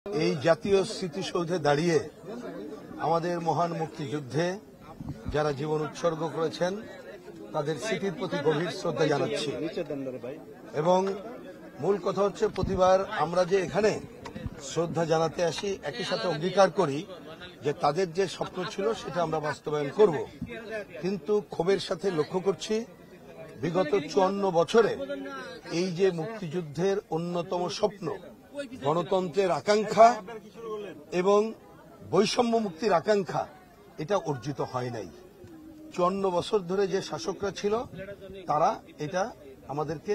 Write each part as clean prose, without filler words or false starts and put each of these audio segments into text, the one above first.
এই জাতীয় স্মৃতিসৌধে দাঁড়িয়ে আমাদের মহান মুক্তিযুদ্ধে যারা জীবন উৎসর্গ করেছেন তাদের স্মৃতির প্রতি গভীর শ্রদ্ধা জানাচ্ছি। এবং মূল কথা হচ্ছে, প্রতিবার আমরা যে এখানে শ্রদ্ধা জানাতে আসি, একই সাথে অঙ্গীকার করি যে তাদের যে স্বপ্ন ছিল সেটা আমরা বাস্তবায়ন করব। কিন্তু ক্ষোভের সাথে লক্ষ্য করছি, বিগত 54 বছরে এই যে মুক্তিযুদ্ধের অন্যতম স্বপ্ন, গণতন্ত্রের আকাঙ্ক্ষা এবং বৈষম্য মুক্তির আকাঙ্ক্ষা, এটা অর্জিত হয় নাই। 54 বছর ধরে যে শাসকরা ছিল তারা এটা আমাদেরকে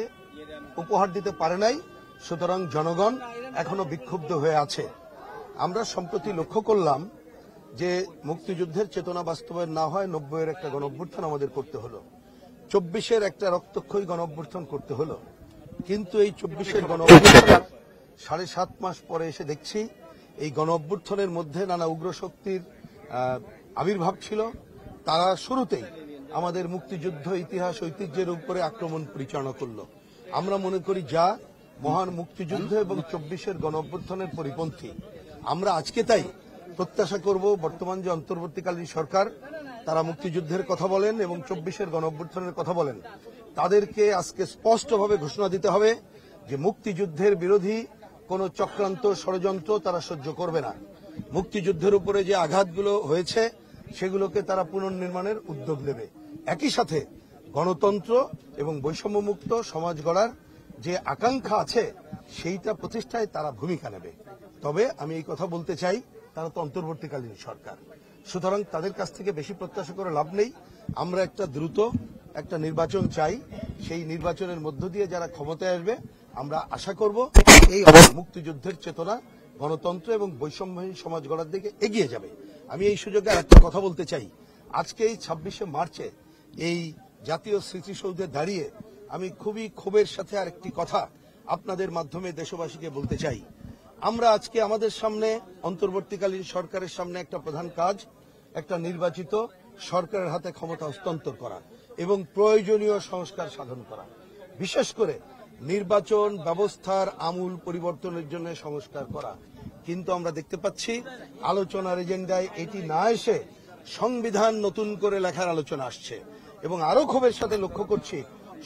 উপহার দিতে পারে নাই। সুতরাং জনগণ এখনো বিক্ষুব্ধ হয়ে আছে। আমরা সম্প্রতি লক্ষ্য করলাম যে মুক্তিযুদ্ধের চেতনা বাস্তবায়ন না হয় 90-এর একটা গণঅভ্যুত্থান আমাদের করতে হলো, 24-এর একটা রক্তক্ষয়ী গণঅভ্যুত্থান করতে হলো। কিন্তু এই 24-এর গণঅভ্যুত্থানের 7.5 মাস পরে এসে দেখছি এই গণঅভ্যুত্থানের মধ্যে নানা উগ্র শক্তির আবির্ভাব ছিল। তারা শুরুতেই আমাদের মুক্তিযুদ্ধ ইতিহাস ঐতিহ্যের উপরে আক্রমণ পরিচালনা করল। আমরা মনে করি যা মহান মুক্তিযুদ্ধ এবং 24-এর গণঅভ্যুত্থানের পরিপন্থী। আমরা আজকে তাই প্রত্যাশা করব বর্তমান যে অন্তর্বর্তীকালীন সরকার, তারা মুক্তিযুদ্ধের কথা বলেন এবং 24-এর গণঅভ্যুত্থানের কথা বলেন, তাদেরকে আজকে স্পষ্টভাবে ঘোষণা দিতে হবে যে মুক্তিযুদ্ধের বিরোধী কোন চক্রান্ত ষড়যন্ত্র তারা সহ্য করবে না। মুক্তিযুদ্ধের উপরে যে আঘাতগুলো হয়েছে সেগুলোকে তারা পুনর্নির্মাণের উদ্যোগ নেবে। একই সাথে গণতন্ত্র এবং বৈষম্যমুক্ত সমাজ গড়ার যে আকাঙ্ক্ষা আছে সেইটা প্রতিষ্ঠায় তারা ভূমিকা নেবে। তবে আমি এই কথা বলতে চাই, তারা তো অন্তর্বর্তীকালীন সরকার, সুতরাং তাদের কাছ থেকে বেশি প্রত্যাশা করে লাভ নেই। আমরা একটা দ্রুত একটা নির্বাচন চাই। সেই নির্বাচনের মধ্য দিয়ে যারা ক্ষমতায় আসবে, আমরা আশা করব এই মুক্তিযুদ্ধের চেতনা গণতন্ত্র এবং বৈষম্যহীন সমাজ গড়ার দিকে এগিয়ে যাবে। আমি এই সুযোগে একটা কথা বলতে চাই। আজকে এই 26শে মার্চে এই জাতীয় স্মৃতিসৌধে দাঁড়িয়ে আমি খুবই ক্ষোভের সাথে আরেকটি কথা আপনাদের মাধ্যমে দেশবাসীকে বলতে চাই। আমরা আজকে আমাদের সামনে অন্তর্বর্তীকালীন সরকারের সামনে একটা প্রধান কাজ, একটা নির্বাচিত সরকারের হাতে ক্ষমতা হস্তান্তর করা এবং প্রয়োজনীয় সংস্কার সাধন করা। বিশেষ করে নির্বাচন ব্যবস্থার আমূল পরিবর্তনের জন্য সংস্কার করা। কিন্তু আমরা দেখতে পাচ্ছি আলোচনার এজেন্ডায় এটি না এসে সংবিধান নতুন করে লেখার আলোচনা আসছে। এবং আরো ক্ষোভের সাথে লক্ষ্য করছি,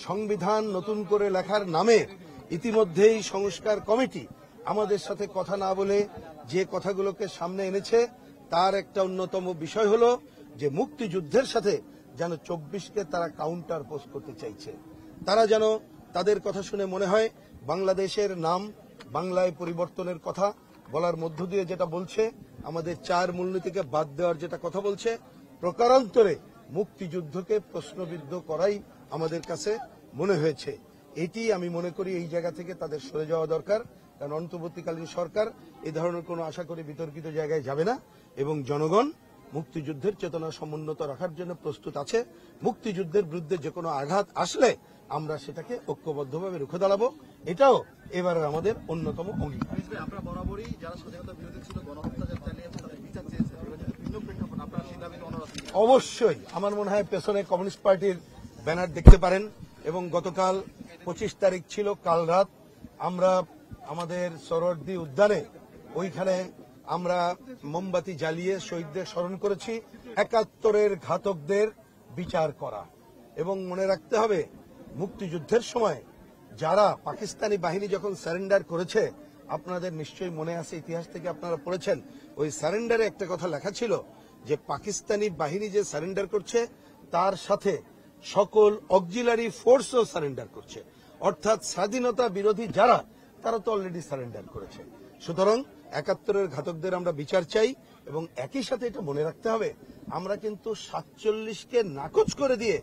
সংবিধান নতুন করে লেখার নামে ইতিমধ্যেই সংস্কার কমিটি আমাদের সাথে কথা না বলে যে কথাগুলোকে সামনে এনেছে, তার একটা অন্যতম বিষয় হলো যে মুক্তিযুদ্ধের সাথে যেন 24কে তারা কাউন্টার পোজ করতে চাইছে। তারা যেন, তাদের কথা শুনে মনে হয় বাংলাদেশের নাম বাংলায় পরিবর্তনের কথা বলার মধ্য দিয়ে যেটা বলছে, আমাদের 4 মূলনীতিকে বাদ দেওয়ার যেটা কথা বলছে, প্রকারান্তরে মুক্তিযুদ্ধকে প্রশ্নবিদ্ধ করাই আমাদের কাছে মনে হয়েছে। এটি আমি মনে করি এই জায়গা থেকে তাদের সরে যাওয়া দরকার। কারণ অন্তর্বর্তীকালীন সরকার এই ধরনের কোনো আশা করি বিতর্কিত জায়গায় যাবে না এবং জনগণ মুক্তিযুদ্ধের চেতনা সমুন্নত রাখার জন্য প্রস্তুত আছে। মুক্তিযুদ্ধের বিরুদ্ধে যে কোনো আঘাত আসলে আমরা সেটাকে ঐক্যবদ্ধভাবে রুখে দাঁড়াবো, এটাও এবারের আমাদের অন্যতম অঙ্গীকার। আপনারা বরাবরই যারা স্বাধীনতা বিরোধী ছিল, গণহত্যা চালিয়েছে, তাদের বিচার চেয়েছে, ভিন্ন প্রেক্ষাপট আপনারা সেই দাবিতে অনুরোধ। অবশ্যই আমার মনে হয় পেছনে কমিউনিস্ট পার্টির ব্যানার দেখতে পারেন। এবং গতকাল 25 তারিখ ছিল, কাল রাত আমরা আমাদের সরোয়ার্দী উদ্যানে ওইখানে আমরা মোমবাতি জ্বালিয়ে শহীদদের স্মরণ করেছি। 71-এর ঘাতকদের বিচার করা। এবং মনে রাখতে হবে, মুক্তিযুদ্ধের সময় যারা পাকিস্তানি বাহিনী যখন সারেন্ডার করেছে, আপনাদের নিশ্চয়ই মনে আছে, ইতিহাস থেকে আপনারা পড়েছেন, ওই সারেন্ডারে একটা কথা লেখা ছিল যে পাকিস্তানি বাহিনী যে সারেন্ডার করছে তার সাথে সকল অক্সিলারি ফোর্সও সারেন্ডার করছে। অর্থাৎ স্বাধীনতা বিরোধী যারা, তারা তো অলরেডি সারেন্ডার করেছে। সুতরাং 71-এর ঘাতকদের আমরা বিচার চাই। এবং একই সাথে এটা মনে রাখতে হবে, আমরা কিন্তু 47কে নাকচ করে দিয়ে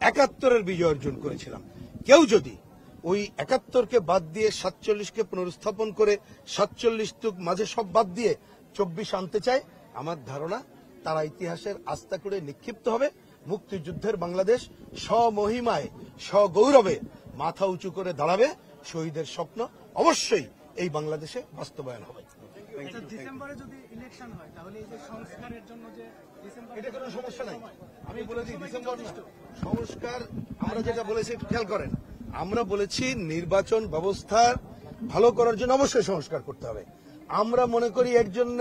71-এর বিজয় অর্জন করেছিলাম। কেউ যদি ওই 71কে বাদ দিয়ে 47কে পুনরুত্থাপন করে 47 মাঝে সব বাদ দিয়ে 24 আনতে চায়, আমার ধারণা তারা ইতিহাসের আস্থা করে নিক্ষিপ্ত হবে। মুক্তিযুদ্ধের বাংলাদেশ স্বমহিমায় স্বগৌরবে মাথা উঁচু করে দাঁড়াবে। শহীদের স্বপ্ন অবশ্যই এই বাংলাদেশে বাস্তবায়ন হবে। ডিসেম্বরে যদি ইলেকশন হয় তাহলে এই যে সংস্কারের জন্য যে এটা কোনো সমস্যা নাই। আমি বলেছি ডিসেম্বর না, সংস্কার আমরা যেটা বলেছি খেয়াল করেন, আমরা বলেছি নির্বাচন ব্যবস্থা ভালো করার জন্য অবশ্যই সংস্কার করতে হবে। আমরা মনে করি এর জন্য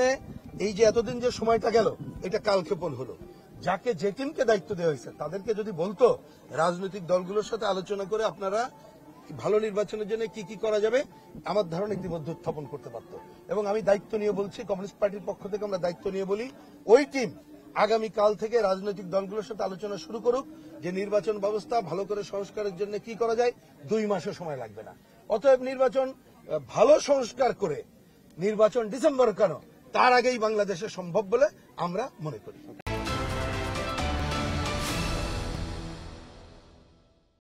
এই যে এতদিন যে সময়টা গেল এটা কালক্ষেপণ হলো। যাকে যে টিমকে দায়িত্ব দেওয়া হয়েছে তাদেরকে যদি বলতো রাজনৈতিক দলগুলোর সাথে আলোচনা করে আপনারা ভালো নির্বাচনের জন্য কি কি করা যাবে, আমার ধারণা ইতিমধ্যে উত্থাপন করতে পারত। এবং আমি দায়িত্ব নিয়ে বলছি, কমিউনিস্ট পার্টির পক্ষ থেকে আমরা দায়িত্ব নিয়ে বলি, ওই টিম আগামীকাল থেকে রাজনৈতিক দলগুলোর সাথে আলোচনা শুরু করুক যে নির্বাচন ব্যবস্থা ভালো করে সংস্কারের জন্য কি করা যায়। 2 মাসও সময় লাগবে না। অতএব নির্বাচন ভালো সংস্কার করে নির্বাচন ডিসেম্বর কেন, তার আগেই বাংলাদেশে সম্ভব বলে আমরা মনে করি।